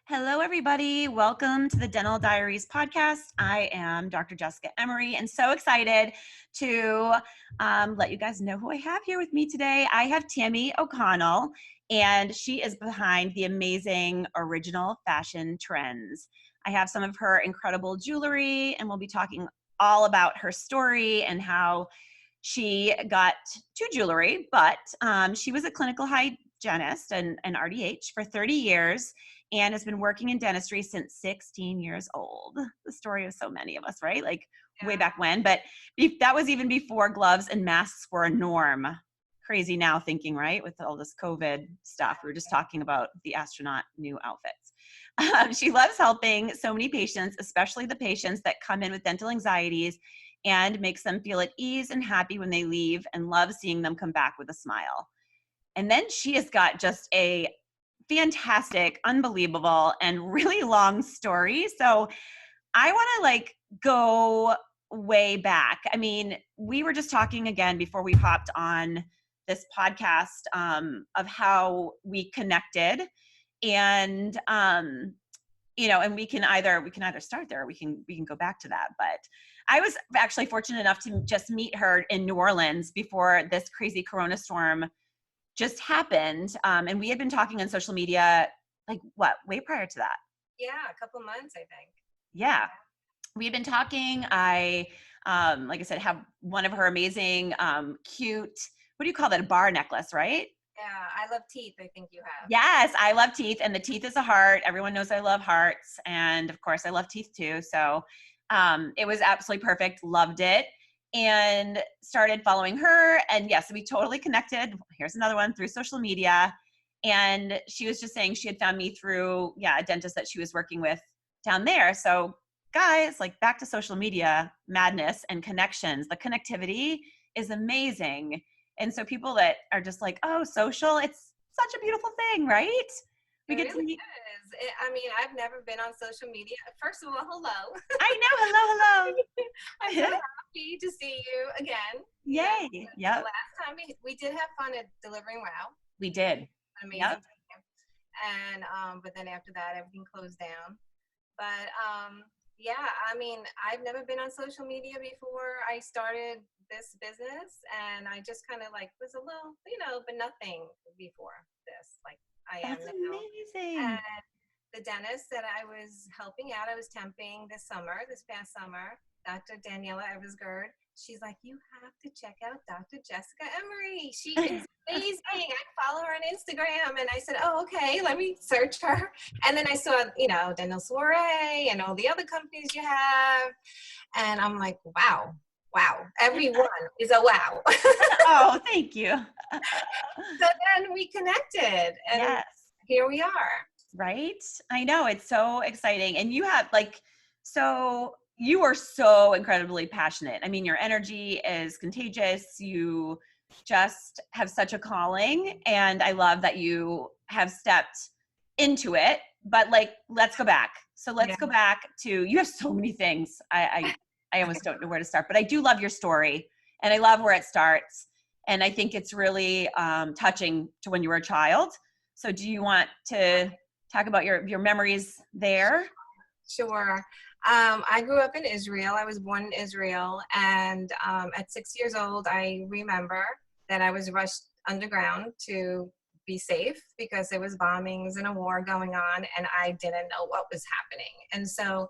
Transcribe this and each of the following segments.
Hello, everybody. Welcome to the Dental Diaries podcast. I am Dr. Jessica Emery and so excited to let you guys know who I have here with me today. I have Tami O'Connell, and she is behind the amazing original fashion trends. I have some of her incredible jewelry, and we'll be talking all about her story and how she got to jewelry, but she was a clinical hygienist and an RDH for 30 years and has been working in dentistry since 16 years old. The story of so many of us, right? Like way back when, but that was even before gloves and masks were a norm. Crazy now thinking, right? With all this COVID stuff. We were just talking about the astronaut new outfits. She loves helping so many patients, especially the patients that come in with dental anxieties, and makes them feel at ease and happy when they leave, and loves seeing them come back with a smile. And then she has got just a fantastic, unbelievable, and really long story. So I want to go way back. I mean, we were just talking again before we hopped on this podcast of how we connected, and and we can either start there, or we can go back to that. But I was actually fortunate enough to just meet her in New Orleans before this crazy Corona storm just happened. And we had been talking on social media, way prior to that. Yeah, a couple months, I think. Yeah. We had been talking. I, like I said, have one of her amazing, cute, what do you call that? A bar necklace, right? Yeah, I love teeth, I think you have. Yes, I love teeth, and the teeth is a heart. Everyone knows I love hearts. And of course I love teeth too. So it was absolutely perfect. Loved it. And started following her. And yes, we totally connected. Here's another one through social media. And she was just saying she had found me through, a dentist that she was working with down there. So guys, back to social media madness and connections. The connectivity is amazing. And so people that are just like, oh, social, it's such a beautiful thing, right? We get really to meet. I mean, I've never been on social media. First of all, hello. I know. Hello. I'm so happy to see you again. Yay. Yeah. The last time we did have fun at delivering Wow. We did. Amazing. Yep. And but then after that, everything closed down. But yeah, I mean, I've never been on social media before I started this business, and I just kind of was a little, but nothing before this, I am now. Amazing. And the dentist that I was helping out, I was temping this past summer, Dr. Daniela Eversgerd. She's like, you have to check out Dr. Jessica Emery. She is amazing. I follow her on Instagram. And I said, oh, okay, let me search her. And then I saw, Dental Soiree and all the other companies you have. And I'm like, wow, everyone is a wow. Oh, thank you. So then we connected, and yes, here we are. Right? I know, it's so exciting. And you have you are so incredibly passionate. I mean, your energy is contagious. You just have such a calling, and I love that you have stepped into it. But let's go back. So let's go back to, you have so many things. I almost don't know where to start, but I do love your story, and I love where it starts. And I think it's really touching to when you were a child. So do you want to talk about your memories there? Sure. I grew up in Israel. I was born in Israel. And at 6 years old, I remember that I was rushed underground to be safe because there was bombings and a war going on, and I didn't know what was happening. And so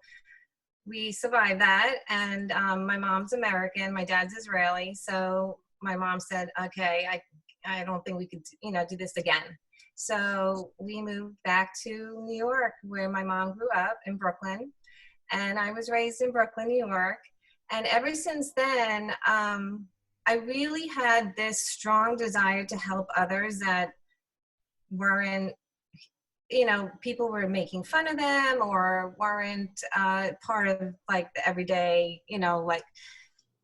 we survived that. And my mom's American, my dad's Israeli. So my mom said, okay, I don't think we could, do this again. So we moved back to New York, where my mom grew up in Brooklyn. And I was raised in Brooklyn, New York. And ever since then, I really had this strong desire to help others that weren't, people were making fun of them or weren't part of the everyday,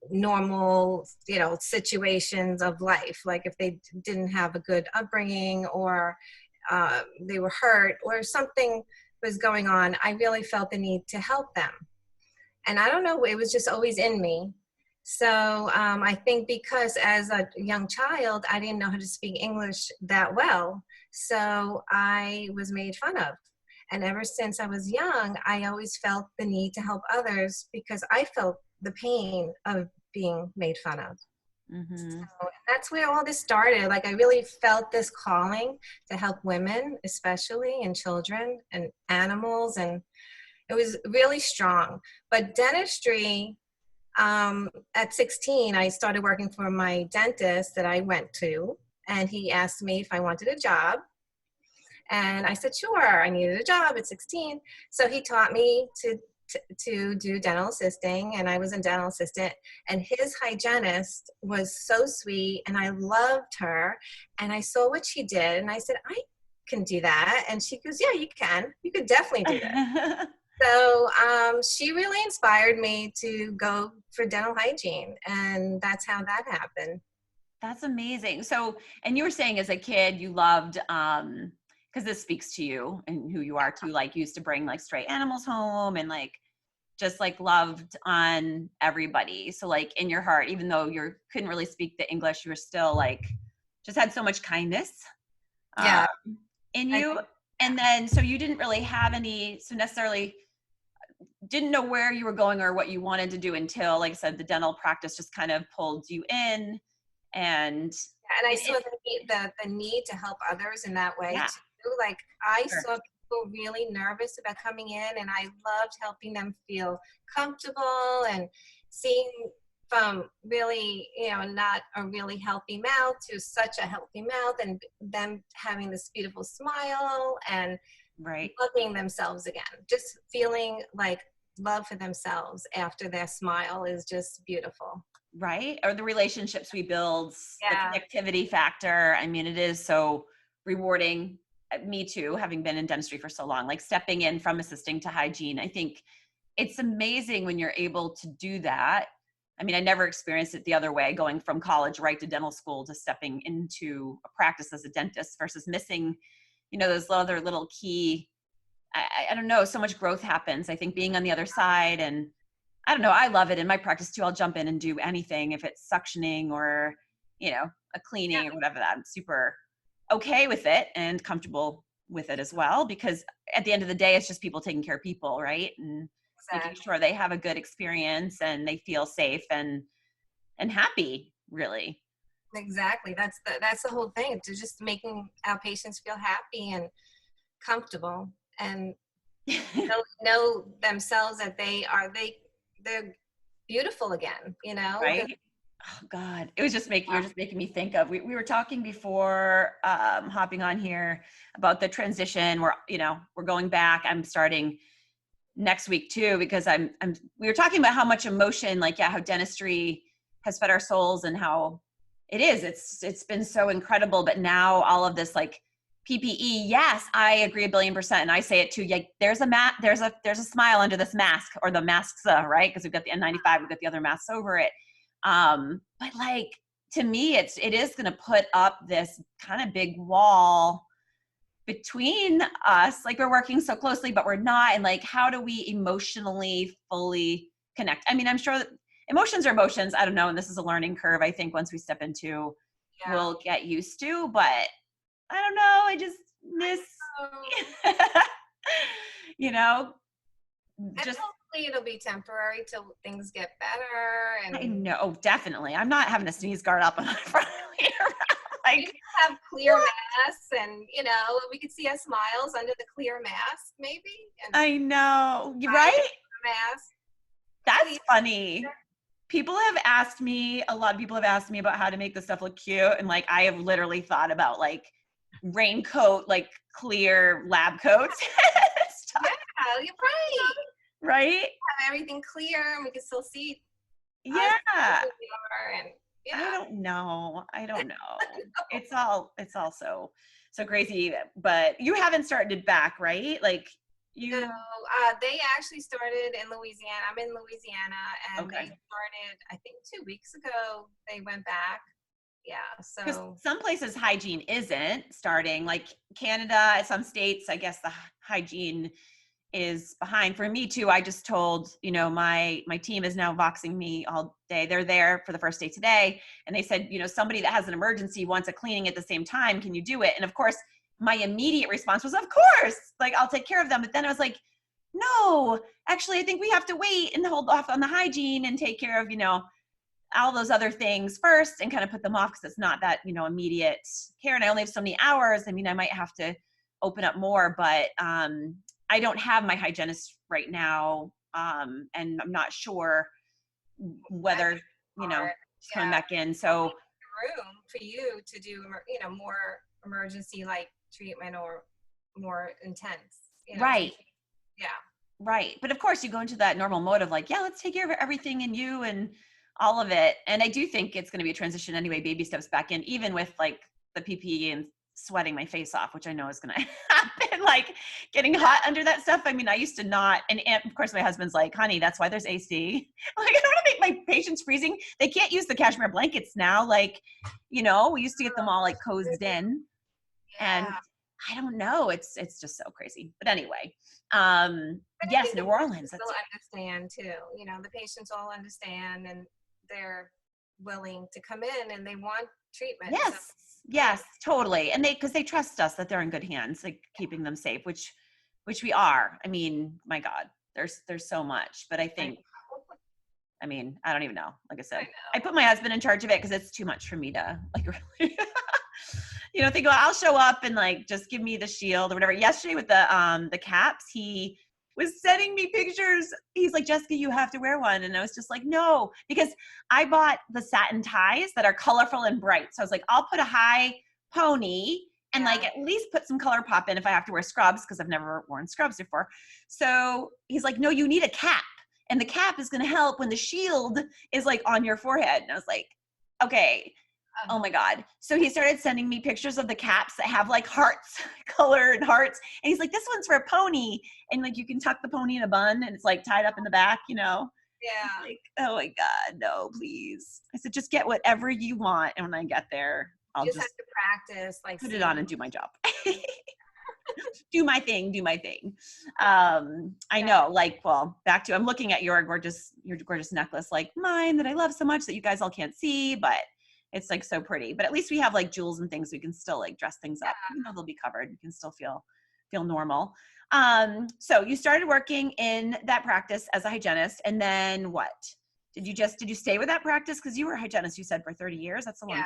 normal, situations of life. Like if they didn't have a good upbringing, or they were hurt, or something was going on, I really felt the need to help them. And I don't know, it was just always in me. So I think because as a young child, I didn't know how to speak English that well. So I was made fun of. And ever since I was young, I always felt the need to help others because I felt the pain of being made fun of. Mm-hmm. So that's where all this started. Like I really felt this calling to help women, especially, and children and animals, and it was really strong. But dentistry, at 16, I started working for my dentist that I went to, and he asked me if I wanted a job. And I said, sure, I needed a job at 16. So he taught me to do dental assisting, and I was a dental assistant. And his hygienist was so sweet, and I loved her. And I saw what she did, and I said, I can do that. And she goes, yeah, you can. You could definitely do that. So she really inspired me to go for dental hygiene, and that's how that happened. That's amazing. So, and you were saying as a kid, you loved, because this speaks to you and who you are too, like you used to bring like stray animals home and like just like loved on everybody. So like in your heart, even though you couldn't really speak the English, you were still like, just had so much kindness Yeah. in you. And then, so you didn't really have any, so necessarily didn't know where you were going or what you wanted to do until, like I said, the dental practice just kind of pulled you in. And I saw the need to help others in that way yeah, too. Like I sure. saw people really nervous about coming in, and I loved helping them feel comfortable and seeing from really, not a really healthy mouth to such a healthy mouth, and them having this beautiful smile and Right. loving themselves again. Just feeling like love for themselves after their smile is just beautiful. Right. Or the relationships we build, the Yeah. connectivity factor. I mean, it is so rewarding. Me too, having been in dentistry for so long, like stepping in from assisting to hygiene. I think it's amazing when you're able to do that. I mean, I never experienced it the other way, going from college right to dental school to stepping into a practice as a dentist versus missing, those other little key, I don't know, so much growth happens. I think being on the other side, and I don't know, I love it in my practice too. I'll jump in and do anything if it's suctioning or, a cleaning or whatever. That I'm super okay with it and comfortable with it as well, because at the end of the day, it's just people taking care of people, right? And making Exactly. sure they have a good experience and they feel safe and happy, really. Exactly. That's the whole thing. To just making our patients feel happy and comfortable, and know themselves that they're beautiful again. Right? Oh God, it was just you're just making me think of, we were talking before hopping on here about the transition. We're going back. I'm starting next week too, because we were talking about how much emotion, like, yeah, how dentistry has fed our souls and how it's been so incredible. But now all of this like PPE, yes, I agree 1,000,000%. And I say it too. Like there's a smile under this mask, or the masks, right? Because we've got the N95, we've got the other masks over it. But like, to me, it is going to put up this kind of big wall between us. Like we're working so closely, but we're not. And like, how do we emotionally fully connect? I mean, I'm sure that emotions are emotions. I don't know. And this is a learning curve, I think, once we step into, Yeah. we'll get used to, but I don't know. I just miss, Um, you know, and just, hopefully it'll be temporary till things get better. I And know, oh, definitely. I'm not having a sneeze guard up in front of me. we Like, can have clear masks, and we could see our smiles under the clear mask, maybe, and I know, hide right? the mask. That's Please. funny. A lot of people have asked me about how to make this stuff look cute. And like, I have literally thought about like raincoat, like clear lab coats. Stuff, Yeah, you're right. right? Have everything clear, and we can still see us Yeah. who we are, and I yeah. don't know. It's all so crazy, but you haven't started back, right? Like No, you, they actually started in Louisiana. I'm in Louisiana, and they okay. started, I think, 2 weeks ago. They went back. Yeah, Because so some places hygiene isn't starting, like Canada, some states, I guess the hygiene is behind. For me too, I just told, my team is now voxing me all day. They're there for the first day today. And they said, somebody that has an emergency wants a cleaning at the same time. Can you do it? And of course, my immediate response was, of course, like, I'll take care of them. But then I was like, no, actually, I think we have to wait and hold off on the hygiene and take care of, all those other things first and kind of put them off because it's not that, immediate care. And I only have so many hours. I mean, I might have to open up more, but I don't have my hygienist right now. And I'm not sure whether, it's coming Yeah. back in. So Room for you to do, more emergency like treatment or more intense, right. Yeah. Right. But of course you go into that normal mode of like, yeah, let's take care of everything in you and all of it. And I do think it's going to be a transition anyway, baby steps back in, even with like the PPE and sweating my face off, which I know is going to happen, like getting hot under that stuff. I mean, I used to not, and of course my husband's like, honey, that's why there's AC. Like, I don't want to make my patients freezing. They can't use the cashmere blankets now. Like, we used to get them all like cozied in. And I don't know. It's just so crazy. But anyway, yes, New Orleans. They'll understand too. The patients all understand and they're willing to come in and they want treatment. Yes. So. Yes, totally. And because they trust us that they're in good hands, like keeping them safe, which we are. I mean, my God, there's so much, but I think, I mean, I don't even know. Like I said, I put my husband in charge of it because it's too much for me to like really, they go, I'll show up and like, just give me the shield or whatever. Yesterday with the caps, he was sending me pictures. He's like, Jessica, you have to wear one. And I was just like, no, because I bought the satin ties that are colorful and bright. So I was like, I'll put a high pony and like at least put some color pop in if I have to wear scrubs because I've never worn scrubs before. So he's like, no, you need a cap. And the cap is going to help when the shield is like on your forehead. And I was like, okay. Oh my God. So he started sending me pictures of the caps that have like hearts, color and hearts. And he's like, this one's for a pony. And like, you can tuck the pony in a bun and it's like tied up in the back, Yeah. Like, oh my God, no, please. I said, just get whatever you want. And when I get there, I'll just have to practice, like put it on and do my job. do my thing. I know, like, well, back to, I'm looking at your gorgeous necklace, like mine that I love so much that you guys all can't see, but it's like so pretty. But at least we have like jewels and things we can still like dress things up. Even though they'll be covered, you can still feel normal. So you started working in that practice as a hygienist, and then what? Did you stay with that practice? Because you were a hygienist, you said, for 30 years. That's a long time.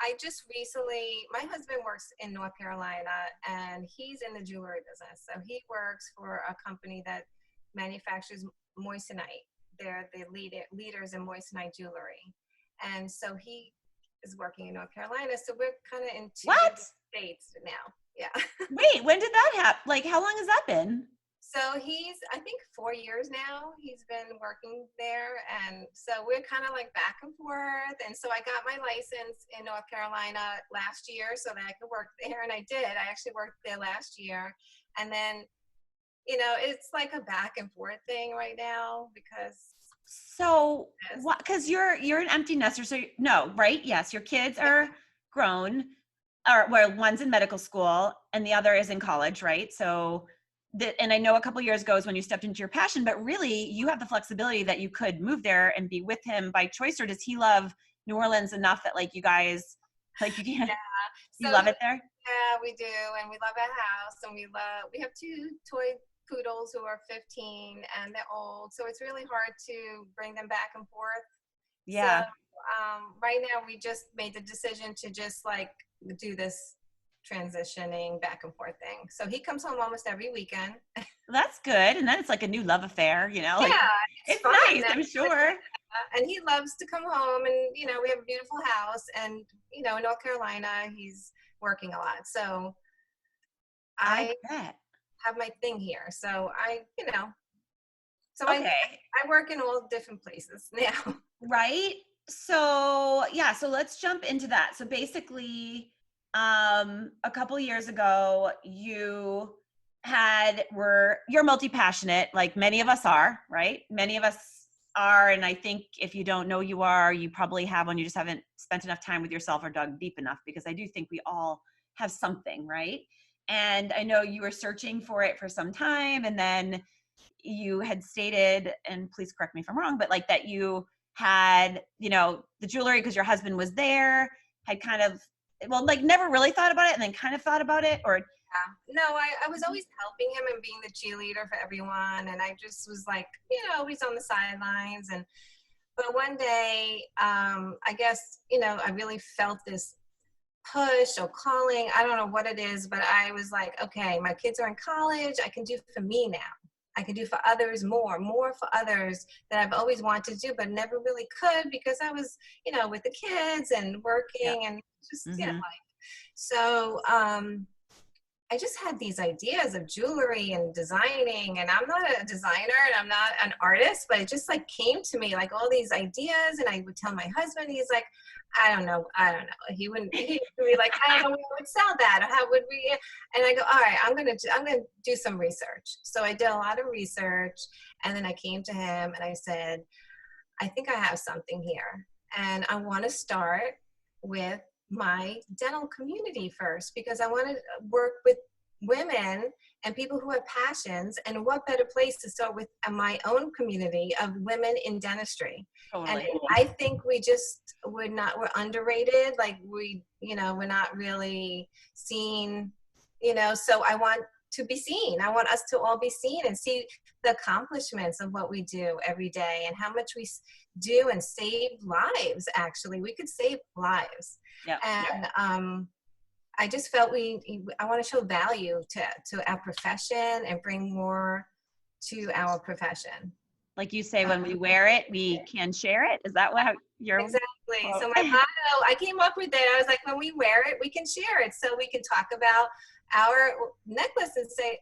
I just recently, my husband works in North Carolina and he's in the jewelry business. So he works for a company that manufactures moissanite. They're the leaders in moissanite jewelry. And so he is working in North Carolina. So we're kind of in two different states now. Yeah. Wait, when did that happen? Like, how long has that been? So he's, I think 4 years now, he's been working there. And so we're kind of like back and forth. And so I got my license in North Carolina last year so that I could work there. And I did. I actually worked there last year. And then, it's like a back and forth thing right now because. So what, because you're an empty nester. So no, right? Yes. Your kids are grown, or well, one's in medical school and the other is in college, right? So and I know a couple years ago is when you stepped into your passion, but really you have the flexibility that you could move there and be with him by choice, or does he love New Orleans enough that like you guys, like you can't, you love it there? Yeah, we do. And we love our house and we have 2 toy poodles who are 15 and they're old. So it's really hard to bring them back and forth. Yeah. So, right now we just made the decision to just like do this transitioning back and forth thing. So he comes home almost every weekend. That's good. And then it's like a new love affair, like it's fun. nice, I'm sure. And he loves to come home and, we have a beautiful house and, in North Carolina, he's working a lot. So I have my thing here. So I work in all different places now. Right. So so let's jump into that. So basically, a couple years ago, you're multi-passionate, like many of us are, right? Many of us are. And I think if you don't know you are, you probably have one. You just haven't spent enough time with yourself or dug deep enough, because I do think we all have something, right? And I know you were searching for it for some time, and then you had stated, and please correct me if I'm wrong, but like that you had, the jewelry because your husband was there, had kind of well, like never really thought about it and then kind of thought about it, or? Yeah. No, I was always helping him and being the cheerleader for everyone. And I just was like, always on the sidelines. But one day, I guess, I really felt this push or calling. I don't know what it is, but I was like, okay, my kids are in college. I can do for me now. I can do for others more for others that I've always wanted to do, but never really could because I was, with the kids and Yeah. working and just, Mm-hmm. life. So, I just had these ideas of jewelry and designing, and I'm not a designer and I'm not an artist, but it just like came to me like all these ideas. And I would tell my husband, he's like, I don't know. He would be like, I don't know where we would sell that, or how would we? And I go, all right, I'm gonna do some research. So I did a lot of research, and then I came to him and I said, I think I have something here, and I want to start with my dental community first because I want to work with women and people who have passions, and what better place to start with my own community of women in dentistry. And Totally. I think we're underrated, like we're not really seen, so I want to be seen. I want us to all be seen and see the accomplishments of what we do every day and how much we do and save lives. Actually, we could save lives. Yeah. And I just felt I want to show value to our profession and bring more to our profession. Like you say, when we wear it, we can share it. Is that what you're? Exactly. Oh. So my motto, I came up with it. I was like, when we wear it, we can share it. So we can talk about our necklace and say,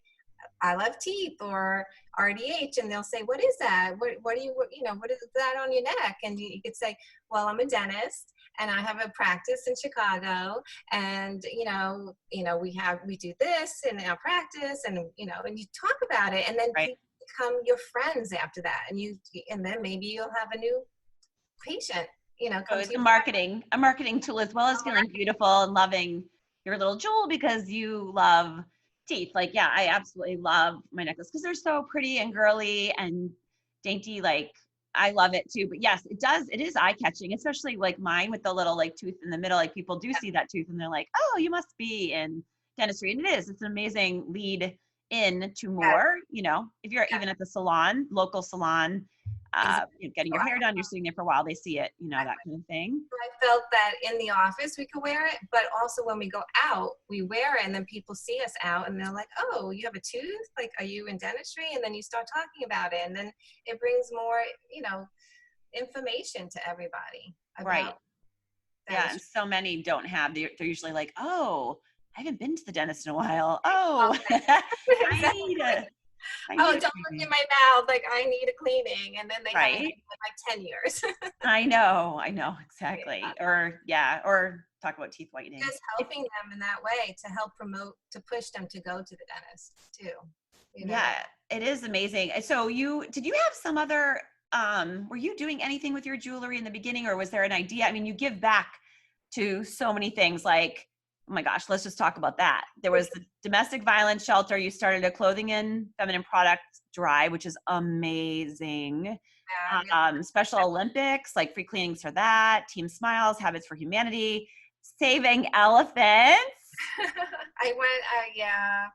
I love teeth, or RDH, and they'll say, what is that? What do you, what is that on your neck? And you could say, well, I'm a dentist and I have a practice in Chicago, and we do this in our practice, and and you talk about it, and then Right. people become your friends after that, and then maybe you'll have a new patient, So it's a marketing tool, as well as feeling beautiful and loving your little jewel because you love teeth. Like, yeah, I absolutely love my necklace because they're so pretty and girly and dainty. Like, I love it too. But yes, it is eye catching, especially like mine with the little like tooth in the middle. Like, people do see that tooth and they're like, oh, you must be in dentistry. And it's an amazing lead in to more, if you're even at the salon, local salon, getting your hair done, you're sitting there for a while, they see it, that kind of thing. I felt that in the office we could wear it, but also when we go out, we wear it, and then people see us out and they're like, oh, you have a tooth? Like, are you in dentistry? And then you start talking about it, and then it brings more, information to everybody about Right. Yeah, and dentistry. so many don't have, they're usually like, oh, I haven't been to the dentist in a while. Oh, I need a Oh, don't look in my mouth, like I need a cleaning, and then they haven't right. in like 10 years. I know, exactly. Or talk about teeth whitening. Just helping them in that way to help promote, to push them to go to the dentist too. Yeah, it is amazing. So did you have some other, were you doing anything with your jewelry in the beginning, or was there an idea? I mean, you give back to so many things, like, oh my gosh, let's just talk about that. There was the domestic violence shelter. You started a clothing and feminine products drive, which is amazing. Special Olympics, like free cleanings for that, Team Smiles, Habits for Humanity, saving elephants. Yeah,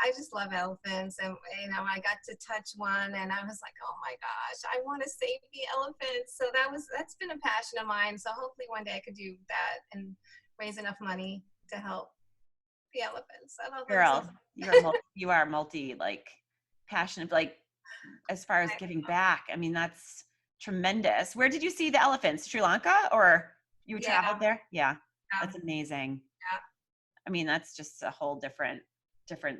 I just love elephants, and I got to touch one, and I was like, oh my gosh, I want to save the elephants. So that's been a passion of mine. So hopefully one day I could do that and raise enough money to help the elephants. I love Girl, you are multi, like, passionate, like, as far as giving back. I mean, that's tremendous. Where did you see the elephants? Sri Lanka, or you traveled there? Yeah, that's amazing. Yeah. I mean, that's just a whole different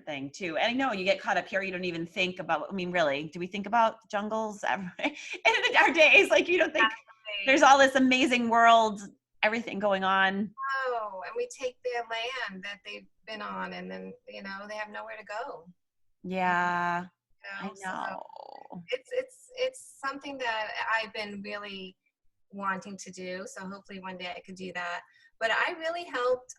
thing too. And I know you get caught up here, you don't even think about, I mean, really, do we think about jungles in our days? Like, you don't think there's all this amazing world, everything going on. Oh, and we take their land that they've been on, and then they have nowhere to go. Yeah, I know. So it's something that I've been really wanting to do. So hopefully one day I could do that. But I really helped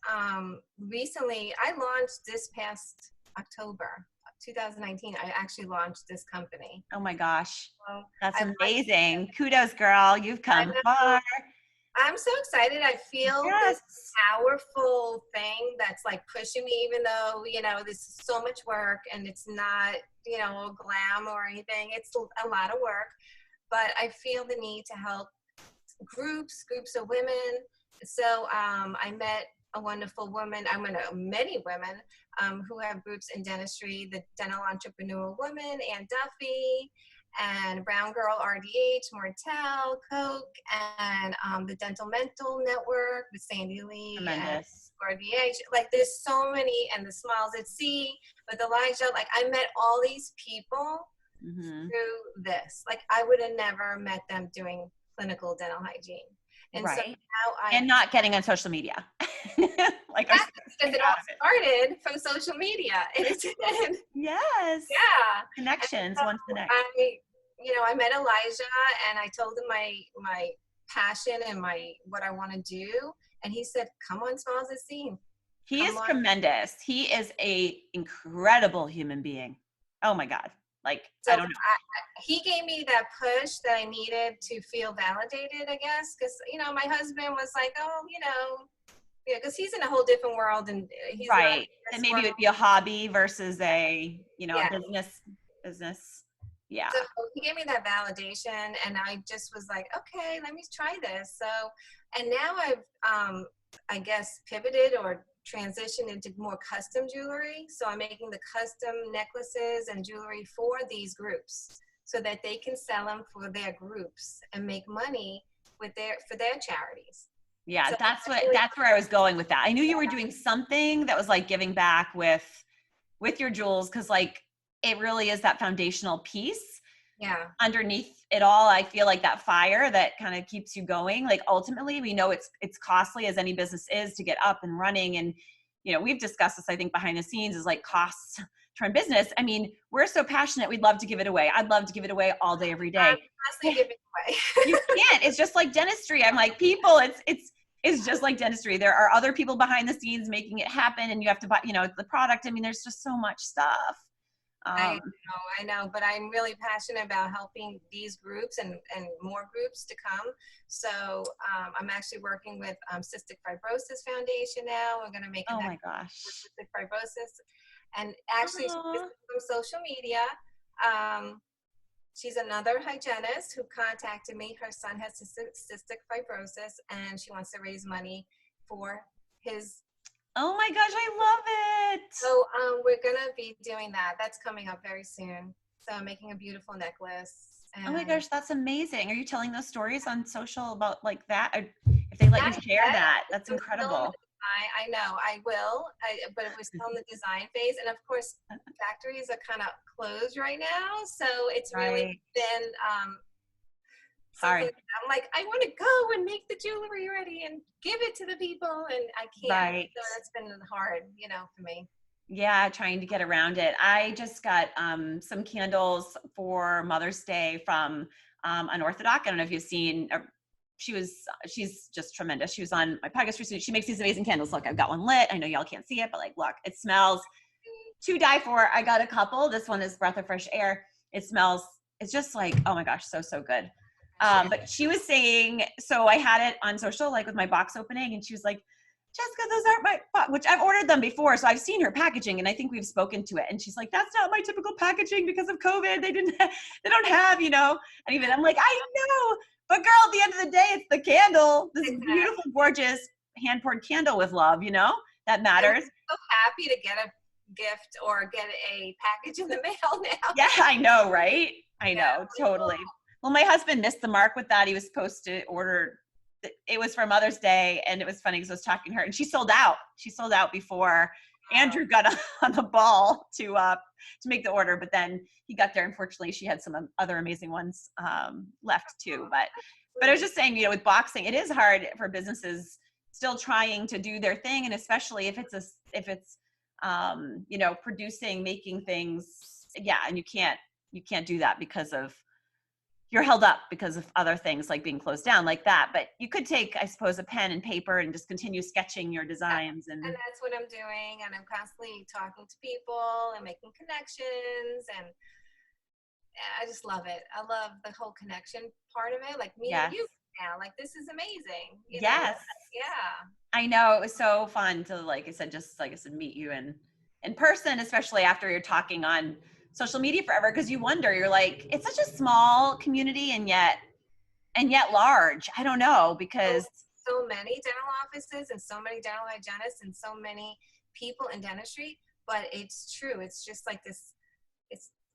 recently. I launched this past October 2019. I actually launched this company. Oh my gosh, So that's amazing. Kudos, girl. You've come far. I'm so excited. I feel this Yes. powerful thing that's like pushing me, even though, this is so much work and it's not, glam or anything. It's a lot of work, but I feel the need to help groups of women. So I met a wonderful woman. I met many women who have groups in dentistry, the Dental Entrepreneur Woman, Ann Duffy, and Brown Girl RDH, Mortel, Coke, and the Dental Mental Network with Sandy Lee and Tremendous. RDH. Like there's so many, and the Smiles at Sea with Elijah. Like I met all these people through this. Like I would have never met them doing clinical dental hygiene. And so Right. now And not getting on social media. Like because it all started from social media. yes. Yeah. Connections, So one to the next. I met Elijah and I told him my passion and what I want to do. And he said, come on, Smiles at Sea. He is tremendous. He is a incredible human being. Oh my God. Like, so I don't know. He gave me that push that I needed to feel validated, I guess. Cause my husband was like, oh, because he's in a whole different world and he's right. And maybe it would be a hobby versus a, yeah. a business. Yeah. So he gave me that validation and I just was like, okay, let me try this. So, and now I've, I guess, pivoted or transitioned into more custom jewelry. So I'm making the custom necklaces and jewelry for these groups so that they can sell them for their groups and make money for their charities. Yeah, so that's where I was going with that. I knew you were doing something that was like giving back with your jewels, because like it really is that foundational piece. Yeah. Underneath it all, I feel like that fire that kind of keeps you going. Like ultimately, we know it's costly, as any business is, to get up and running. And we've discussed this, I think, behind the scenes, is like costs to run business. I mean, we're so passionate, we'd love to give it away. I'd love to give it away all day, every day. I'm giving it away. You can't. It's just like dentistry. I'm like, people, it's just like dentistry. There are other people behind the scenes making it happen, and you have to buy, the product. I mean, there's just so much stuff. I know, but I'm really passionate about helping these groups and more groups to come. So I'm actually working with Cystic Fibrosis Foundation now. We're going to make oh my gosh, cystic fibrosis, and actually she's from social media. She's another hygienist who contacted me. Her son has cystic fibrosis, and she wants to raise money for his. Oh my gosh, I love it. So we're going to be doing that. That's coming up very soon. So I'm making a beautiful necklace. Oh my gosh, that's amazing. Are you telling those stories on social about like that? If they let you share that, that's incredible. I know, I will, but we're still in the design phase. And of course, factories are kind of closed right now. So it's really been hard. I'm like, I want to go and make the jewelry ready and give it to the people, and I can't. Right. So that's been hard, for me. Yeah, trying to get around it. I just got some candles for Mother's Day from Unorthodox. I don't know if you've seen. She's just tremendous. She was on my podcast recently. She makes these amazing candles. Look, I've got one lit. I know y'all can't see it, but like, look, it smells to die for. I got a couple. This one is Breath of Fresh Air. It smells. It's just like, oh my gosh, so good. But she was saying, so I had it on social, like with my box opening, and she was like, Jessica, those aren't my, which I've ordered them before. So I've seen her packaging, and I think we've spoken to it. And she's like, that's not my typical packaging because of COVID. They don't have, and even I'm like, I know, but girl, at the end of the day, it's the candle, this beautiful, gorgeous hand-poured candle with love, that matters. I'm so happy to get a gift or get a package in the mail now. Yeah, I know, right? I know, totally. Well, my husband missed the mark with that. He was supposed to order, it was for Mother's Day, and it was funny because I was talking to her, and she sold out. She sold out before Andrew got on the ball to make the order, but then he got there. Unfortunately, she had some other amazing ones left too. But I was just saying, with boxing, it is hard for businesses still trying to do their thing, and especially if it's producing, making things, and you can't do that because of. You're held up because of other things like being closed down like that. But you could take, I suppose, a pen and paper and just continue sketching your designs. And that's what I'm doing. And I'm constantly talking to people and making connections. And I just love it. I love the whole connection part of it. Like me and you now. Like, this is amazing. You know? Yes. Yeah. I know. It was so fun to, like I said, just like I said, meet you in person, especially after you're talking on social media forever. Cause you wonder, you're like, it's such a small community and yet large. I don't know, because So many dental offices and so many dental hygienists and so many people in dentistry, but it's true. It's just like this,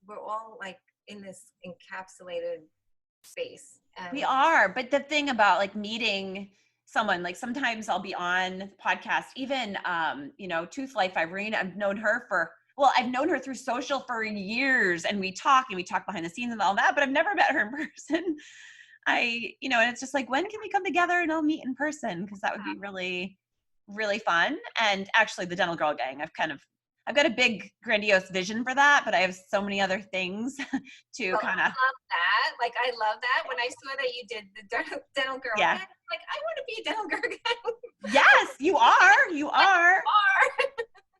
we're all like in this encapsulated space. And we are. But the thing about like meeting someone, like sometimes I'll be on the podcast, even, Tooth Life Irene, I've known her through social for years, and we talk behind the scenes and all that, but I've never met her in person. And it's just like, when can we come together and I'll meet in person? Because that would be really, really fun. And actually the Dental Girl Gang, I've got a big grandiose vision for that, but I have so many other things to kind I of, love that. Like, I love that. When I saw that you did the dental girl yeah. gang, like, I want to be a dental girl gang. Yes, you are. Or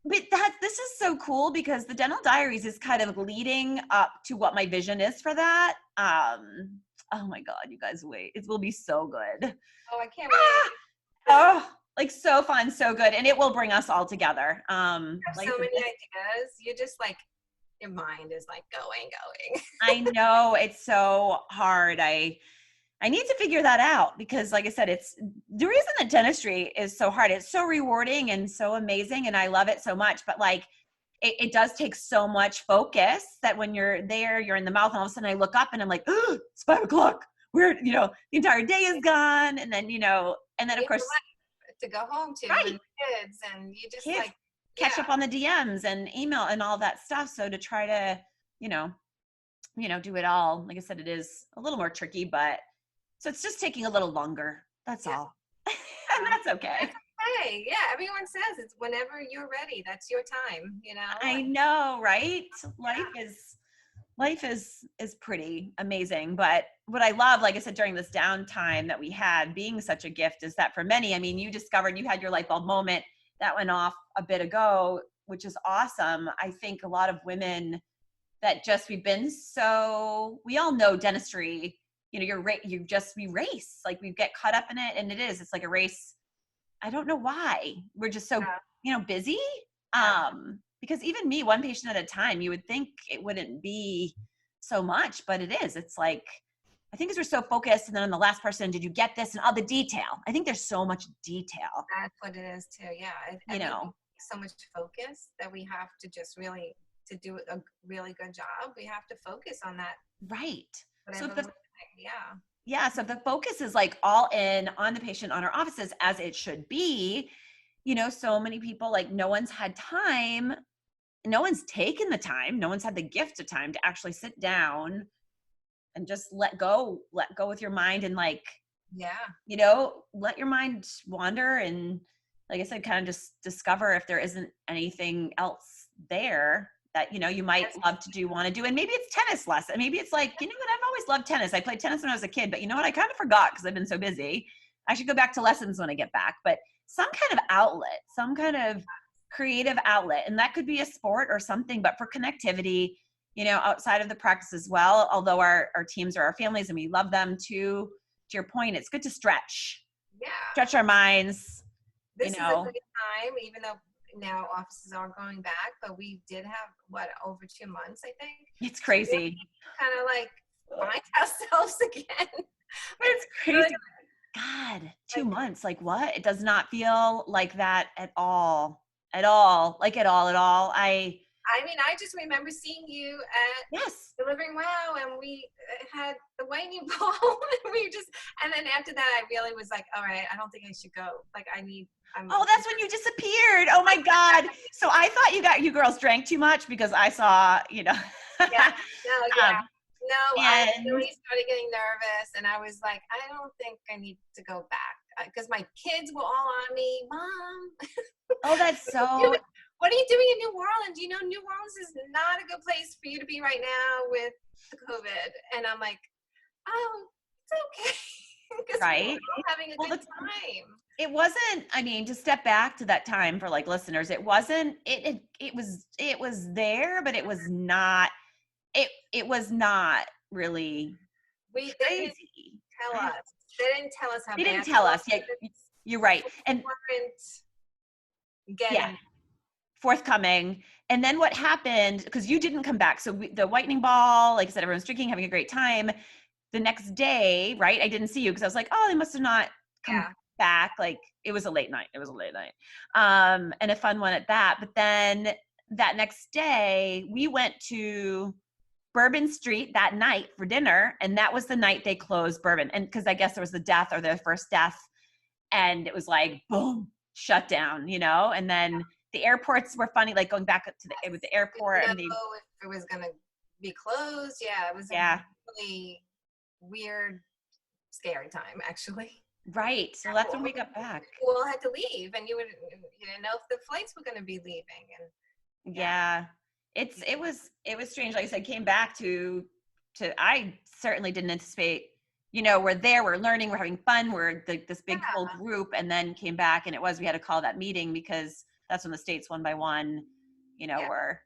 But this is so cool because the Dental Diaries is kind of leading up to what my vision is for that. Oh my God, you guys wait. It will be so good. oh, I can't wait. Oh, like so fun, so good. And it will bring us all together. Like So many ideas. You just like, your mind is like going. I know it's so hard. I need to figure that out because, like I said, it's the reason that dentistry is so hard. It's so rewarding and so amazing, and I love it so much. But like, it does take so much focus that when you're there, you're in the mouth, and all of a sudden I look up and I'm like, oh, it's 5 o'clock. We're, the entire day is gone, and then of course To go home to right. and kids, and you just kids, like catch up on the DMs and email and all that stuff. So to try to, do it all, like I said, it is a little more tricky, but so it's just taking a little longer. That's all. And that's okay. That's okay. Yeah, everyone says it's whenever you're ready. That's your time, I know, right? Life is pretty amazing. But what I love, like I said, during this downtime that we had being such a gift is that for many, I mean, you discovered you had your light bulb moment that went off a bit ago, which is awesome. I think a lot of women that we all know dentistry, we race, like we get caught up in it. And it's like a race. I don't know why we're just so, busy. Because even me, one patient at a time, you would think it wouldn't be so much, but it is. It's like, I think because we're so focused, and then on the last person, did you get this, and all the detail. I think there's so much detail. That's what it is too. Yeah, so much focus that we have to just really, to do a really good job, we have to focus on that. Right. So So if the focus is like all in on the patient, on our offices, as it should be, so many people, like, no one's had time. No one's taken the time. No one's had the gift of time to actually sit down and just let go with your mind, and like, let your mind wander. And like I said, kind of just discover if there isn't anything else there that, you might want to do. And maybe it's tennis lesson. Maybe it's like, I've always loved tennis. I played tennis when I was a kid, but I kind of forgot because I've been so busy. I should go back to lessons when I get back, but some kind of outlet, some kind of creative outlet. And that could be a sport or something, but for connectivity, outside of the practice as well, although our teams are our families and we love them too. To your point, it's good to stretch our minds. This is a good time, even though now offices are going back, but we did have over 2 months, I think. It's crazy. Kind of like find ourselves again. It's crazy. God, 2 months, like what? It does not feel like that at all. At all. I mean, I just remember seeing you at Delivering Wow, and we had the whitening ball, and then after that, I really was like, all right, I don't think I should go. Like, that's when you disappeared. Oh my God. So I thought you girls drank too much because I saw, I really started getting nervous, and I was like, I don't think I need to go back because my kids were all on me. Mom. Oh, that's so. What are you doing in New Orleans? New Orleans is not a good place for you to be right now with the COVID. And I'm like, oh, it's okay. Right. We're having a good time. It wasn't, to step back to that time for like listeners, it wasn't, it was there, but it was not, it was not really We crazy. Tell us. They didn't tell us how They bad didn't it tell was. us. Yeah, you're right. And Weren't yeah, getting. forthcoming. And then what happened, because you didn't come back. So the whitening ball, like I said, everyone's drinking, having a great time. The next day, right, I didn't see you because I was like, oh, they must have not come Yeah. back. Like it was a late night. It was a late night. And a fun one at that. But then that next day, we went to Bourbon Street that night for dinner. And that was the night they closed Bourbon. And because I guess there was the death or the first death. And it was like, boom, shut down, you know? And then the airports were funny, like going back up to with the airport. Didn't I mean, know if it was gonna be closed. Yeah, it was a yeah, really weird, scary time actually. right. So that's when we got back. You all had to leave, and you didn't know if the flights were going to be leaving, and yeah, Yeah. It was strange. Like I said, came back to I certainly didn't anticipate, we're there, we're learning, we're having fun, we're this big whole yeah, group, and then came back and we had to call that meeting because that's when the states one by one, yeah. were,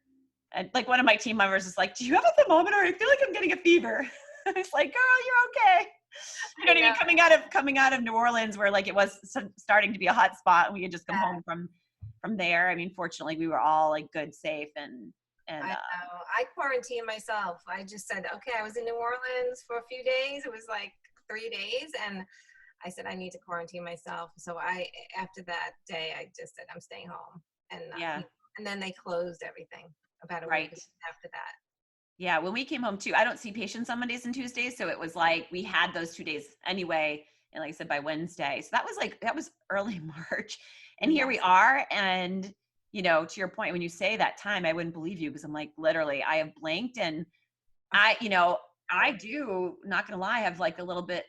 and like one of my team members is like, do you have a thermometer? I feel like I'm getting a fever. It's like, girl, you're okay. I Even know. coming out of New Orleans where like it was starting to be a hot spot and we had just come Yeah, home from there. I mean, fortunately we were all like good, safe, and I know. I quarantined myself. I just said, okay, I was in New Orleans for a few days. It was like 3 days, and I said I need to quarantine myself. So after that day, I just said I'm staying home, and yeah, and then they closed everything about a week right. after that. Yeah, when we came home too, I don't see patients on Mondays and Tuesdays, so it was like we had those 2 days anyway, and like I said, by Wednesday, so that was early March, and here we Yes. are. And to your point, when you say that time, I wouldn't believe you because I'm like, literally, I have blanked, and I do, not gonna lie, have like a little bit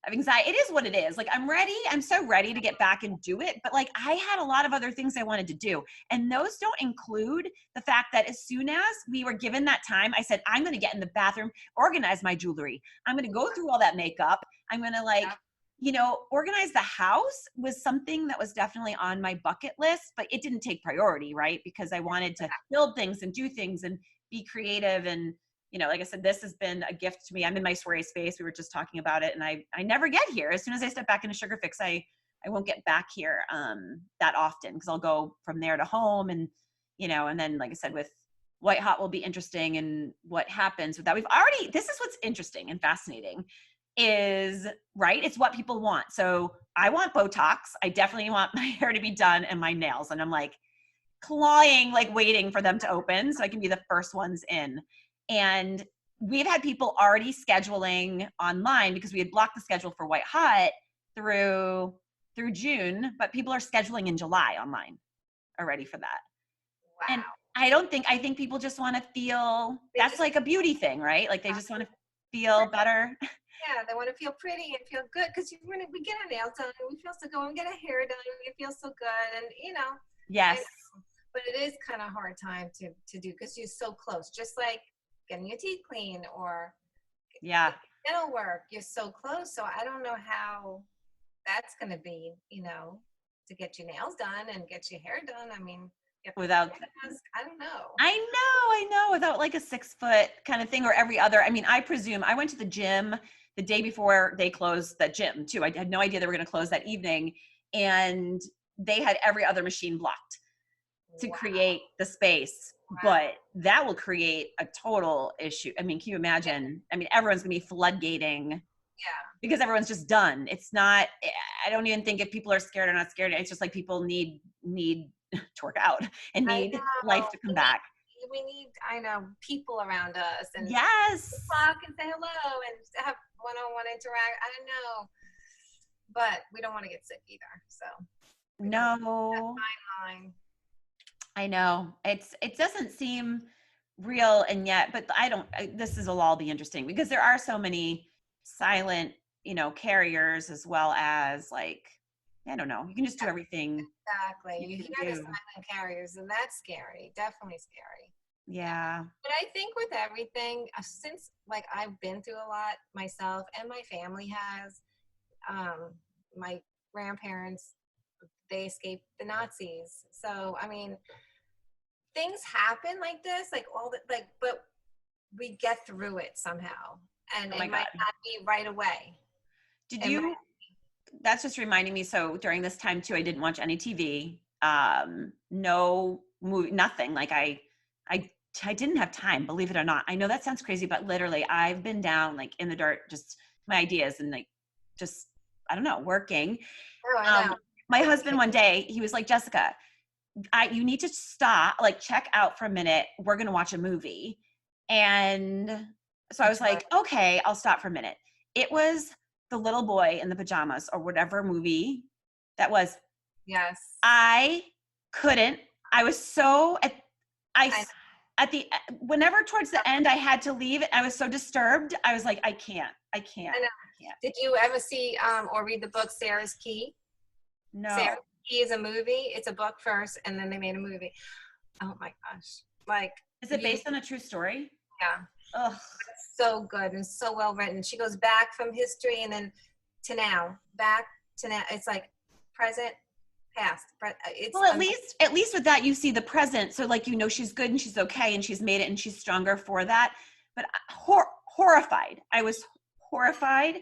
of anxiety. It is what it is. Like I'm ready. I'm so ready to get back and do it. But like I had a lot of other things I wanted to do. And those don't include the fact that as soon as we were given that time, I said, I'm going to get in the bathroom, organize my jewelry. I'm going to go through all that makeup. I'm going to organize the house was something that was definitely on my bucket list, but it didn't take priority, right? Because I wanted to build things and do things and be creative. And like I said, this has been a gift to me. I'm in my soiree space. We were just talking about it, and I never get here. As soon as I step back into Sugar Fix, I won't get back here that often because I'll go from there to home, and and then like I said, with White Hot will be interesting, and what happens with that. This is what's interesting and fascinating is, right, it's what people want. So I want Botox. I definitely want my hair to be done and my nails, and I'm like clawing, like waiting for them to open so I can be the first ones in. And we've had people already scheduling online because we had blocked the schedule for White Hot through June, but people are scheduling in July online already for that. And Wow. I think people just want to feel, They that's just like a beauty thing, right? Like they just want to feel better. Yeah, they want to feel pretty and feel good because when we get our nails done, we feel so good. When we get our hair done, we feel so good, and I Yes. know, but it is kind of hard time to do because you're so close. Just like getting your teeth clean or Yeah. dental work, you're so close. So I don't know how that's going to be, to get your nails done and get your hair done. I mean, Without, I don't know. I know, without like a 6 foot kind of thing or every other. I mean, I presume I went to the gym the day before they closed that gym too. I had no idea they were going to close that evening, and they had every other machine blocked to Wow, create the space. wow. But that will create a total issue. I mean, can you imagine? I mean, everyone's going to be floodgating Yeah. because everyone's just done. It's not, I don't even think if people are scared or not scared. It's just like people need to work out and I need life know. to come back. We need, I know, people around us and Yes. talk and say hello and have one-on-one interact. I don't know, but we don't want to get sick either. So that No, fine line. I know it doesn't seem real, and yet, but this will all be interesting because there are so many silent, carriers, as well as like, I don't know, you can just do everything Exactly. you You can hear the do. silent carriers, and that's scary. Definitely scary. Yeah. Yeah. But I think with everything, since like I've been through a lot myself, and my family has, my grandparents, they escaped the Nazis. So I mean, things happen like this, like all the like, but we get through it somehow, and Oh it my might God. not be right away. Did And you, that's just reminding me. So during this time too, I didn't watch any TV, no movie, nothing. Like I didn't have time, believe it or not. I know that sounds crazy, but literally I've been down like in the dirt, just my ideas and like, just, I don't know, working. oh, I Um, know. my husband one day, he was like, Jessica, you need to stop, like check out for a minute. We're going to watch a movie. And so I was Which one? like, okay, I'll stop for a minute. It was The Little Boy in the Pajamas or whatever movie that was. Yes. I couldn't, I was so, I, I, at the, whenever towards the end I had to leave, I was so disturbed. I was like, I can't, I I know. can't. Did you ever see or read the book Sarah's Key? Sarah's No. Key is a movie. It's a book first, and then they made a movie. Oh my gosh! Like Is it based on a true story? yeah, Ugh. so good and so well written. She goes back from history and then to now, back to now. It's like present, past. It's Well, at least with that, you see the present. So like, she's good and she's okay and she's made it and she's stronger for that. But horrified. I was horrified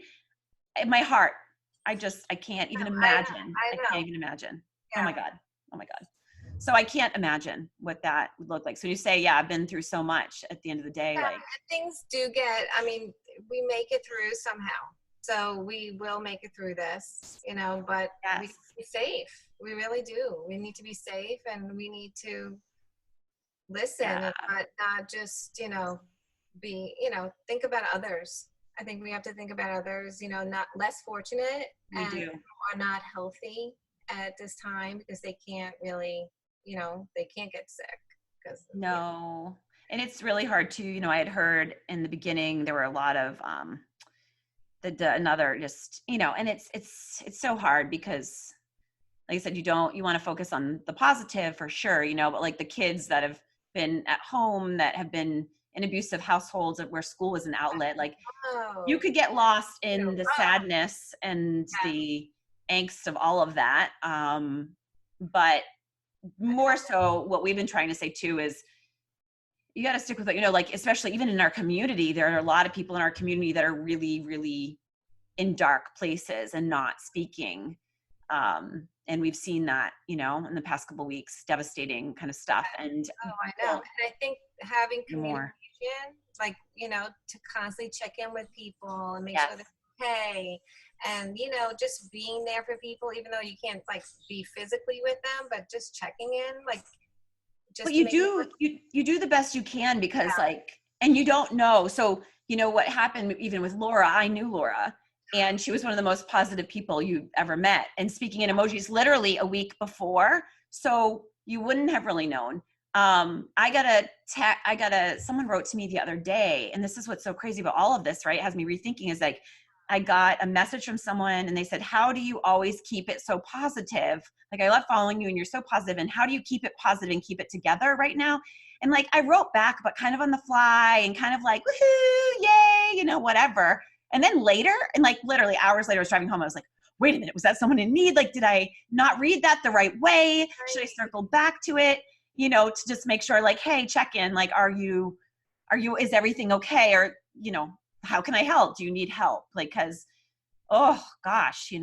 in my heart. I can't even imagine. I I know. can't even imagine. Oh Yeah. my God. Oh my God. So I can't imagine what that would look like. So you say, yeah, I've been through so much at the end of the day. Yeah, Like things do get. I mean, we make it through somehow. So we will make it through this, but yes. we be safe. We really do. We need to be safe and we need to listen Yeah. and not just, think about others. I think we have to think about others, not less fortunate We and do. are not healthy at this time because they can't really, they can't get sick. No. And it's really hard too. I had heard in the beginning, there were a lot of, another just, and it's so hard because like I said, you want to focus on the positive for sure, but like the kids that have been at home, that have been in abusive households where school was an outlet, like you Oh, could get lost in the oh, sadness and yeah. the angst of all of that. But more so what we've been trying to say too is you got to stick with it, like especially even in our community, there are a lot of people in our community that are really, really in dark places and not speaking. And we've seen that, in the past couple of weeks, devastating kind of stuff. And Oh, I know. And I think having more. communication, like, to constantly check in with people and make Yes. sure they're okay. And, just being there for people, even though you can't like be physically with them, but just checking in, like, just But to make you do the best you can because and you don't know. So, what happened even with Laura, I knew Laura and she was one of the most positive people you ever met and speaking in emojis literally a week before. So you wouldn't have really known. Someone wrote to me the other day, and this is what's so crazy about all of this, right? It has me rethinking is like, I got a message from someone and they said, how do you always keep it so positive? Like, I love following you and you're so positive. And how do you keep it positive and keep it together right now? And like, I wrote back, but kind of on the fly and kind of like, woohoo, yay, whatever. And then later, and like literally hours later, I was driving home. I was like, wait a minute, was that someone in need? Like, did I not read that the right way? Should I circle back to it? To just make sure like, hey, check in. Like, is everything okay? Or, how can I help? Do you need help? Like, cause, oh gosh, you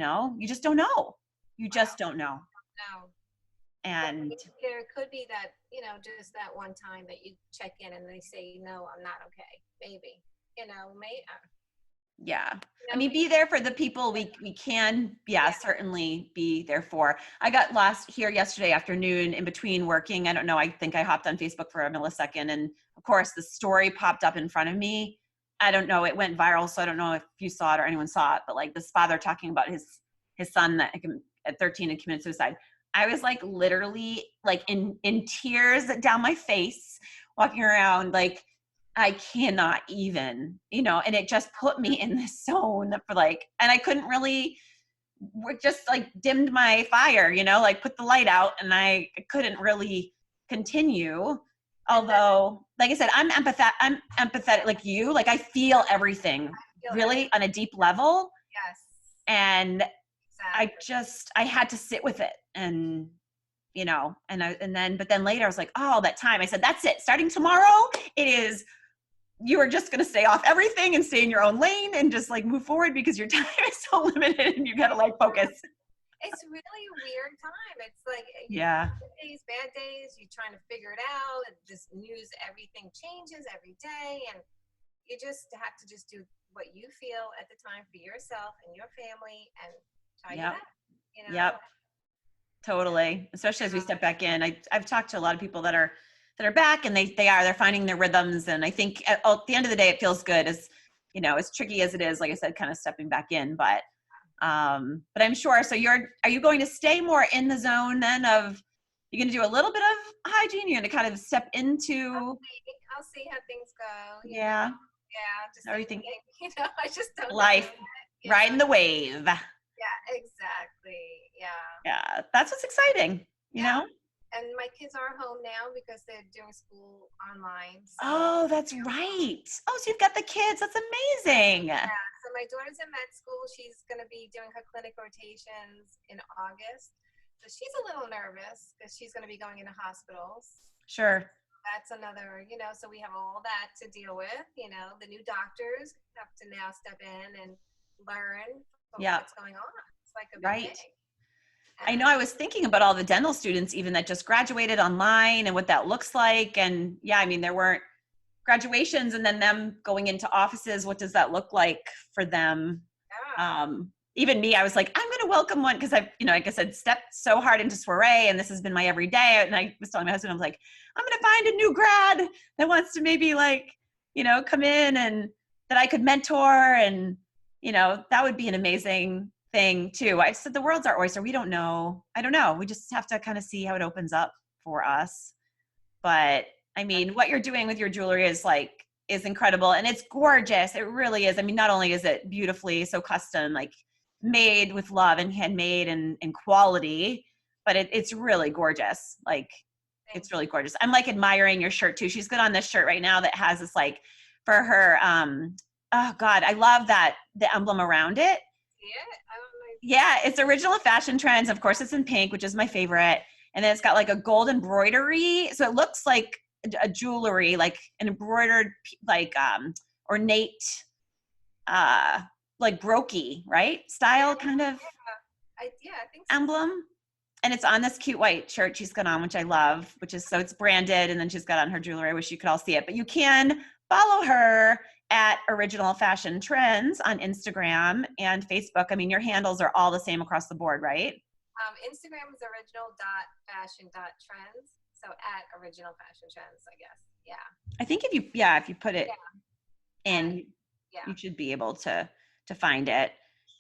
just don't know. You just don't know. no. And There could be that, just that one time that you check in and they say, no, I'm not okay. Maybe, yeah. I mean, be there for the people we can, certainly be there for. I got lost here yesterday afternoon in between working. I don't know. I think I hopped on Facebook for a millisecond. And of course the story popped up in front of me. I don't know. It went viral. So I don't know if you saw it or anyone saw it, but like this father talking about his son that at 13 had committed suicide. I was like literally like in tears down my face, walking around like, I cannot even, and it just put me in this zone for like, and I couldn't really, just like dimmed my fire, like put the light out and I couldn't really continue. Although, like I said, I'm empathetic like you, like I feel everything really on a deep level. Yes. And Exactly. I had to sit with it and, but then later I was like, oh, that time I said, that's it. Starting tomorrow, it is you are just going to stay off everything and stay in your own lane and just like move forward because your time is so limited and you got to like focus. It's really a weird time. It's like, Yeah. good days, bad days, you're trying to figure it out. This news, everything changes every day. And you just have to just do what you feel at the time for yourself and your family and try Yep. that, you know? Yep. Totally. Especially as we step back in. I've talked to a lot of people that are back and they're finding their rhythms. And I think at the end of the day, it feels good as, you know, as tricky as it is, like I said, kind of stepping back in, but I'm sure. So are you going to stay more in the zone then of, you're going to do a little bit of hygiene? You're going to kind of step into. I'll see how things go. Yeah. Yeah. Just everything. You know, I just don't Life, know. riding the wave. Yeah, exactly. Yeah. Yeah. That's what's exciting, you know? And my kids are home now because they're doing school online. So, Oh, that's right. Oh, so you've got the kids. That's amazing. yeah. So my daughter's in med school. She's going to be doing her clinic rotations in August. So she's a little nervous because she's going to be going into hospitals. Sure. That's another, you know, so we have all that to deal with. You know, the new doctors have to now step in and learn what's going on. It's like a big thing. I know I was thinking about all the dental students even that just graduated online and what that looks like. And yeah, I mean, there weren't graduations and then them going into offices. What does that look like for them? Yeah. Even me, I was like, I'm going to welcome one because I've, you know, like I said, stepped so hard into soiree and this has been my everyday. And I was telling my husband, I was like, I'm going to find a new grad that wants to maybe like, you know, come in and that I could mentor. And, you know, that would be an amazing thing too. I said, the world's our oyster. We don't know. I don't know. We just have to kind of see how it opens up for us. But I mean, what you're doing with your jewelry is incredible and it's gorgeous. It really is. I mean, not only is it beautifully so custom, like made with love and handmade and quality, but it's really gorgeous. Like it's really gorgeous. I'm like admiring your shirt too. She's got on this shirt right now that has this like for her, oh God, I love that the emblem around it. Yeah, it's original fashion trends. Of course, it's in pink, which is my favorite. And then it's got like a gold embroidery. So it looks like a jewelry, like an embroidered, like ornate, like brookie, right? Style kind of I think so. emblem. And it's on this cute white shirt she's got on, which I love, so it's branded. And then she's got on her jewelry. I wish you could all see it, but you can follow her at Original Fashion Trends on Instagram and Facebook. I mean, your handles are all the same across the board, right? Instagram is original.fashion.trends. So at Original Fashion Trends, I guess. Yeah. I think if you put it in, you should be able to find it.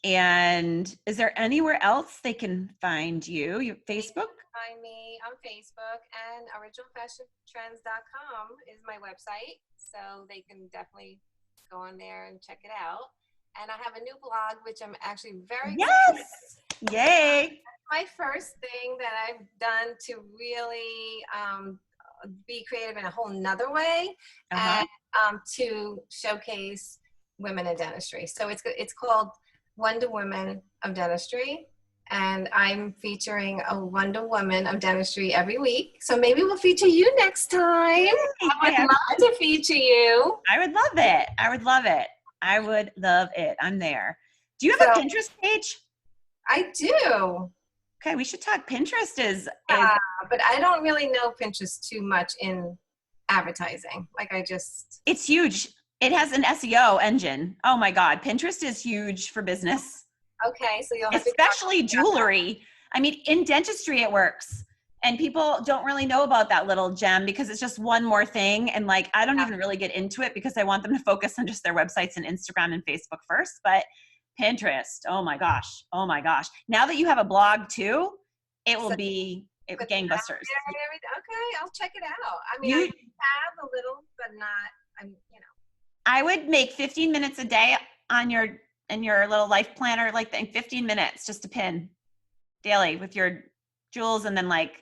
And is there anywhere else they can find you? Your Facebook? Find me on Facebook, and originalfashiontrends.com is my website. So they can definitely go on there and check it out. And I have a new blog, which I'm actually very excited. Yay! My first thing that I've done to really be creative in a whole nother way, and to showcase women in dentistry. So it's called Wonder Women of Dentistry, and I'm featuring a Wonder Woman of Dentistry every week. So maybe we'll feature you next time. I would love to feature you. I would love it. I would love it. I would love it. I'm there. Do you have a Pinterest page? I do. Okay, we should talk. Pinterest is but I don't really know Pinterest too much in advertising. It's huge. It has an SEO engine. Oh my God. Pinterest is huge for business. Okay. So you'll have especially jewelry. I mean, in dentistry, it works. And people don't really know about that little gem because it's just one more thing. And like, I don't even really get into it because I want them to focus on just their websites and Instagram and Facebook first. But Pinterest, oh my gosh. Now that you have a blog too, it will be gangbusters. Okay, I'll check it out. I mean, I have a little, but not, I would make 15 minutes a day on your little life planner, like 15 minutes just to pin daily with your jewels and then like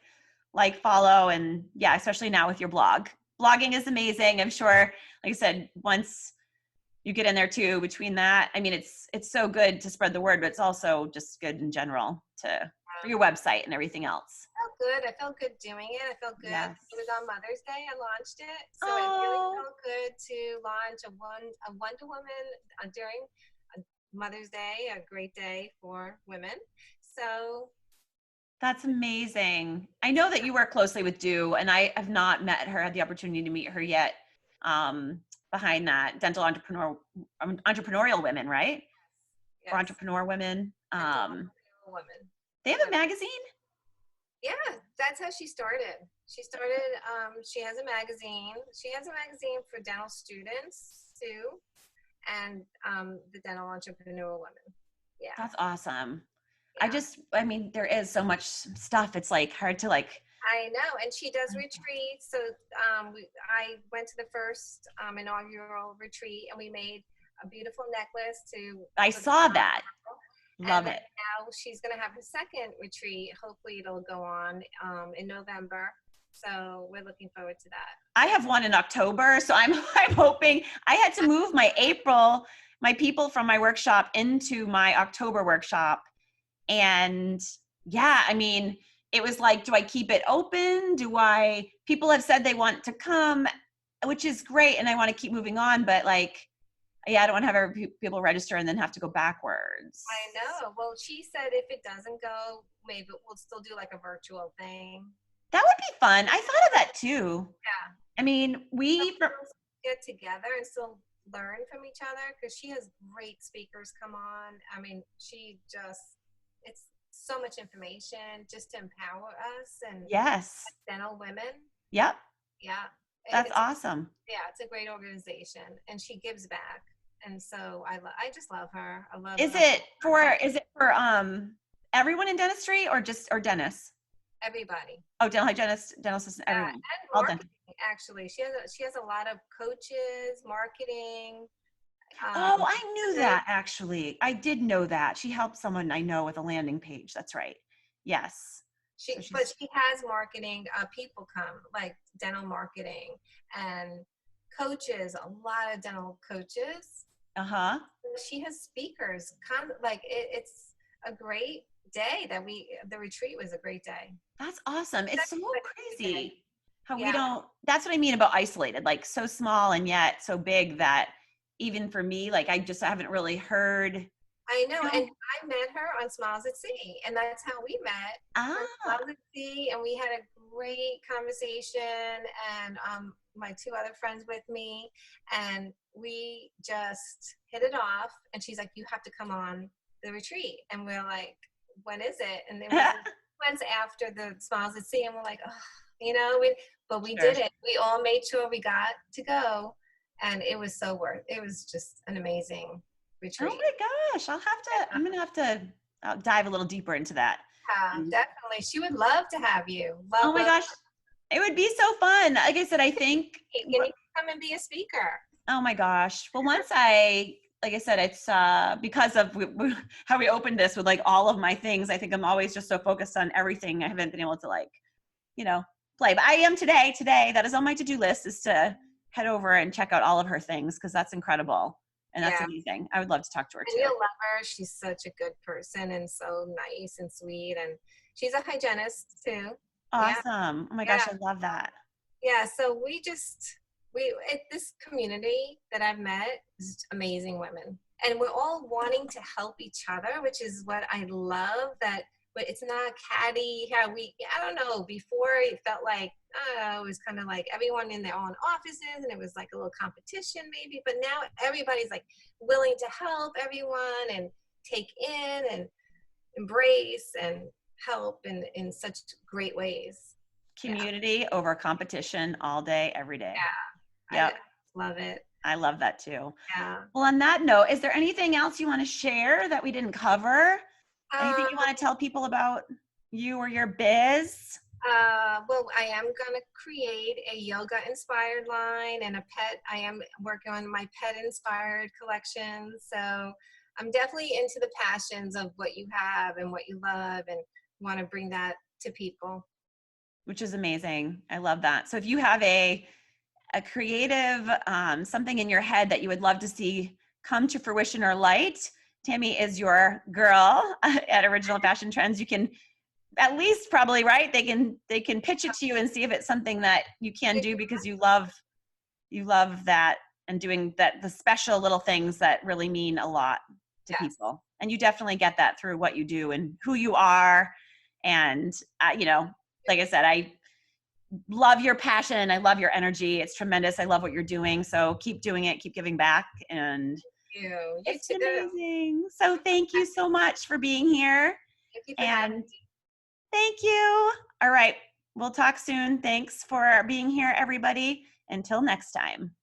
follow. And yeah, especially now with your blog. Blogging is amazing. I'm sure, like I said, once you get in there too, between that, I mean, it's so good to spread the word, but it's also just good in general to for your website and everything else. Felt good. I felt good doing it. I felt good. Yes. It was on Mother's Day. I launched it, so it really Oh, felt good to launch a Wonder Woman during Mother's Day, a great day for women. So that's amazing. I know that you work closely with Dew, and I have not met her, had the opportunity to meet her yet. Behind that, entrepreneurial women, right? Or yes, entrepreneur women. women. They have a magazine. Yeah, that's how she started. She started. She has a magazine. She has a magazine for dental students too, and the dental entrepreneur women. Yeah, That's awesome. yeah. I mean, there is so much stuff. It's like hard to like. I know, and she does retreats. So I went to the first inaugural retreat, and we made a beautiful necklace to. I saw that. Love And it. now she's going to have her second retreat. Hopefully, it'll go on in November. So we're looking forward to that. I have one in October, so I'm hoping. I had to move my people from my workshop into my October workshop. And yeah, I mean, it was like, do I keep it open? People have said they want to come, which is great. And I want to keep moving on, but like, yeah, I don't want to have people register and then have to go backwards. I know. Well, she said if it doesn't go, maybe we'll still do like a virtual thing. That would be fun. I thought of that too. Yeah. I mean, we get together and still learn from each other because she has great speakers come on. I mean, it's so much information just to empower us and yes, dental women. yep, Yeah. that's awesome. Yeah, it's a great organization, and she gives back, and so I just love her. I love. Is it for everyone in dentistry or dentists? Everybody? Oh, dental hygienist, dental assistant, everyone. And All marketing, actually, she has a lot of coaches, marketing. Oh, I knew that actually. I did know that. She helped someone I know with a landing page. That's right. Yes. But she has marketing people come, like dental marketing and coaches, a lot of dental coaches. Uh-huh. She has speakers come, like it's a great day the retreat was a great day. That's awesome. It's so crazy how yeah. we don't, that's what I mean about isolated, like so small and yet so big that even for me, like I haven't really heard. I know. And I met her on Smiles at Sea, and that's how we met. Smiles at Sea, and we had a great conversation, and my two other friends with me, and we just hit it off. And she's like, "You have to come on the retreat," and we're like, "When is it?" And it was months after the Smiles at Sea, and we're like, "Oh, but we did it. We all made sure we got to go, and it was it was just an amazing retreat." Oh my gosh, I'm going to have to dive a little deeper into that. Yeah, definitely. She would love to have you. Oh my gosh, it would be so fun. Like I said, I think. Can you come and be a speaker? Oh my gosh. Well, like I said, it's because of how we opened this with like all of my things. I think I'm always just so focused on everything. I haven't been able to play, but I am today. That is on my to-do list is to head over and check out all of her things because that's incredible. And that's amazing. I would love to talk to her too. You'll love her. She's such a good person and so nice and sweet. And she's a hygienist too. Awesome. Yeah. Oh my gosh, I love that. Yeah. So this community that I've met is amazing women. And we're all wanting to help each other, which is what I love but it's not catty. I don't know, before it felt like, it was kind of like everyone in their own offices and it was like a little competition maybe, but now everybody's like willing to help everyone and take in and embrace and help in such great ways. Community over competition all day, every day. Yeah. Yep. I love it. I love that too. Yeah. Well, on that note, is there anything else you want to share that we didn't cover? Anything you want to tell people about you or your biz? Well, I am going to create a yoga inspired line and I am working on my pet inspired collection. So I'm definitely into the passions of what you have and what you love and want to bring that to people. Which is amazing. I love that. So if you have a creative, something in your head that you would love to see come to fruition or light, Tami is your girl at Original Fashion Trends. You can at least probably, right? They can pitch it to you and see if it's something that you can do because you love that and doing that, the special little things that really mean a lot to Yes. people. And you definitely get that through what you do and who you are. And, you know, like I said, I love your passion. I love your energy. It's tremendous. I love what you're doing. So keep doing it, keep giving back. And You it's too. amazing. So thank you so much for being here. Thank you for having And me. thank you. All right. We'll talk soon. Thanks for being here, everybody. Until next time.